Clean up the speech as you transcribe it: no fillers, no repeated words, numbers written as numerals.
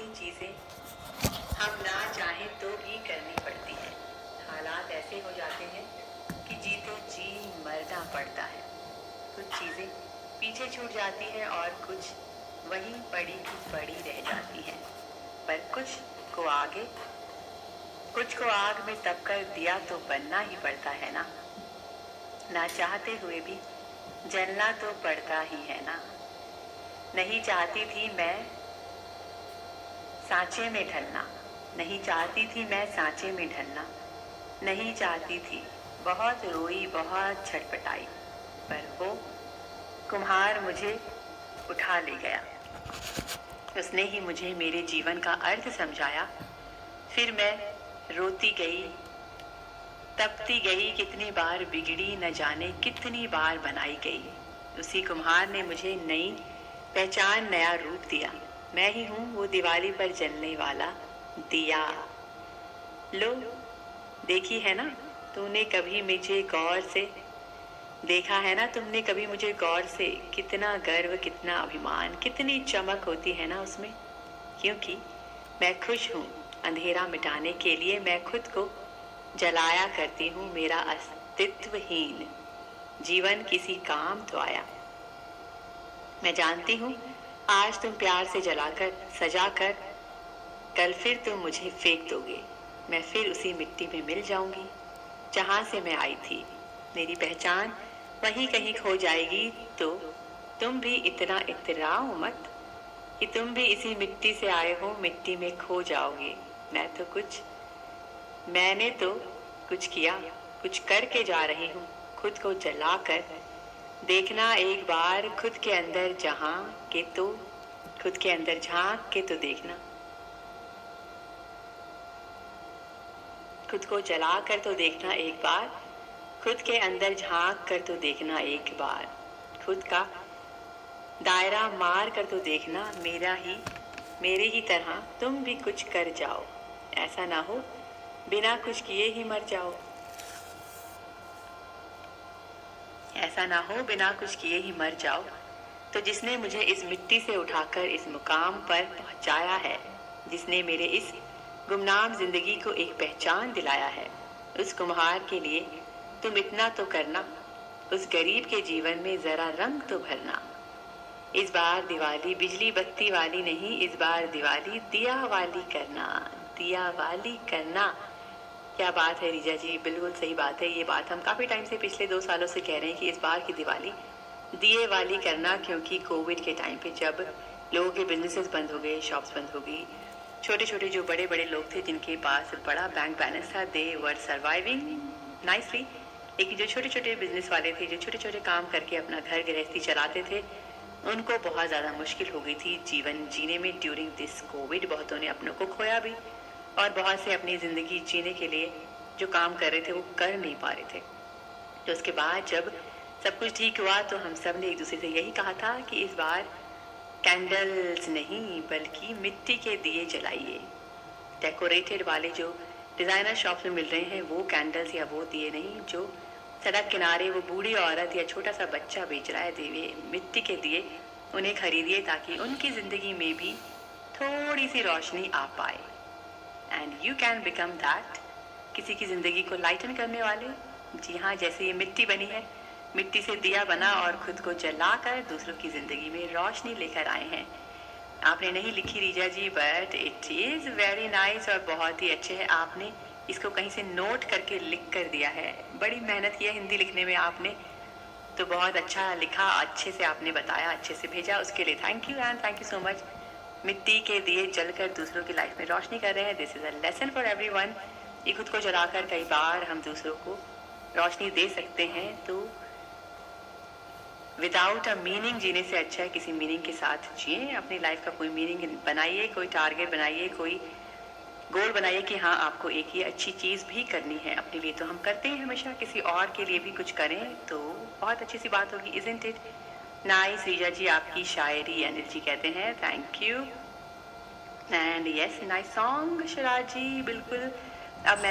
कितनी चीज़ें हम ना चाहें तो भी करनी पड़ती है। हालात ऐसे हो जाते हैं कि जीते जी मरना पड़ता है। कुछ चीज़ें पीछे छूट जाती हैं और कुछ वहीं पड़ी की पड़ी रह जाती हैं। पर कुछ को आग में तप कर दिया तो बनना ही पड़ता है ना। ना चाहते हुए भी जलना तो पड़ता ही है ना। नहीं चाहती थी मैं सांचे में ढलना, नहीं चाहती थी मैं सांचे में ढलना, नहीं चाहती थी, बहुत रोई बहुत छटपटाई, पर वो कुम्हार मुझे उठा ले गया। उसने ही मुझे मेरे जीवन का अर्थ समझाया। फिर मैं रोती गई, तपती गई, कितनी बार बिगड़ी न जाने कितनी बार बनाई गई। उसी कुम्हार ने मुझे नई पहचान, नया रूप दिया। मैं ही हूँ वो दिवाली पर जलने वाला दिया। लो, देखी है ना तूने कभी मुझे गौर से, देखा है ना तुमने कभी मुझे गौर से, कितना गर्व, कितना अभिमान, कितनी चमक होती है ना उसमें। क्योंकि मैं खुश हूँ, अंधेरा मिटाने के लिए मैं खुद को जलाया करती हूँ। मेरा अस्तित्वहीन जीवन किसी काम तो आया। मैं जानती हूँ आज तुम प्यार से जलाकर सजाकर कल फिर तुम मुझे फेंक दोगे। मैं फिर उसी मिट्टी में मिल जाऊंगी जहां से मैं आई थी। मेरी पहचान वहीं कहीं खो जाएगी। तो तुम भी इतना इतराओ मत कि तुम भी इसी मिट्टी से आए हो, मिट्टी में खो जाओगे। मैंने तो कुछ किया, कुछ करके जा रही हूँ। खुद को जलाकर देखना एक बार, खुद के अंदर झांक के तो देखना। खुद को जला कर तो देखना एक बार, खुद के अंदर झांक कर तो देखना एक बार। खुद का दायरा मार कर तो देखना, मेरे ही तरह तुम भी कुछ कर जाओ। ऐसा ना हो बिना कुछ किए ही मर जाओ। ऐसा ना हो बिना कुछ किए ही मर जाओ। तो जिसने मुझे इस मिट्टी से उठाकर इस मुकाम पर पहुंचाया है, जिसने मेरे इस गुमनाम जिंदगी को एक पहचान दिलाया है, उस कुम्हार के लिए तुम इतना तो करना। उस गरीब के जीवन में जरा रंग तो भरना। इस बार दिवाली बिजली बत्ती वाली नहीं, इस बार दिवाली दिया वाली करना। दिया वाली करना। क्या बात है रीजा जी, बिल्कुल सही बात है। ये बात हम काफ़ी टाइम से, पिछले 2 सालों से कह रहे हैं कि इस बार की दिवाली दिए वाली करना। क्योंकि कोविड के टाइम पे जब लोगों के बिजनेसेस बंद हो गए, शॉप्स बंद हो गई, छोटे छोटे जो बड़े बड़े लोग थे जिनके पास बड़ा बैंक बैलेंस था, दे वर सर्वाइविंग नाइसली। लेकिन जो छोटे छोटे बिजनेस वाले थे, जो छोटे छोटे काम करके अपना घर गृहस्थी चलाते थे, उनको बहुत ज़्यादा मुश्किल हो गई थी जीवन जीने में ड्यूरिंग दिस कोविड। बहुतों ने अपनों को खोया भी और बहुत से अपनी ज़िंदगी जीने के लिए जो काम कर रहे थे वो कर नहीं पा रहे थे। तो उसके बाद जब सब कुछ ठीक हुआ तो हम सब ने एक दूसरे से यही कहा था कि इस बार कैंडल्स नहीं बल्कि मिट्टी के दिए जलाइए। डेकोरेटेड वाले जो डिज़ाइनर शॉप्स में मिल रहे हैं वो कैंडल्स या वो दिए नहीं, जो सड़क किनारे वो बूढ़ी औरत या छोटा सा बच्चा बेच रहा है दिए, मिट्टी के दिए, उन्हें खरीदिए ताकि उनकी ज़िंदगी में भी थोड़ी सी रोशनी आ पाए। And you can become that, किसी की ज़िंदगी को लाइटन करने वाले। जी हाँ, जैसे ये मिट्टी बनी है, मिट्टी से दिया बना और खुद को जलाकर दूसरों की ज़िंदगी में रोशनी लेकर आए हैं। आपने नहीं लिखी Reeja ji, but it is very nice और बहुत ही अच्छे है। आपने इसको कहीं से नोट करके लिख कर दिया है। बड़ी मेहनत की है हिंदी लिखने में आपने, तो बहुत अच्छा लिखा, अच्छे से आपने बताया, अच्छे से भेजा, उसके लिए thank you and thank you so much. मिट्टी के दिए जलकर दूसरों की लाइफ में रोशनी कर रहे हैं। This is a lesson for everyone. ये खुद को जलाकर कई बार हम दूसरों को रोशनी दे सकते हैं। तो विदाउट अ मीनिंग जीने से अच्छा है किसी मीनिंग के साथ जिए। अपनी लाइफ का कोई मीनिंग बनाइए, कोई टारगेट बनाइए, कोई गोल बनाइए कि हाँ आपको एक ये अच्छी चीज़ भी करनी है। अपने लिए तो हम करते हैं हमेशा, किसी और के लिए भी कुछ करें तो बहुत अच्छी सी बात होगी, isn't it? Nice Riza ji, आपकी शायरी अनिल जी कहते हैं, thank you. And yes, nice song Shiraz ji, बिल्कुल। अब मैं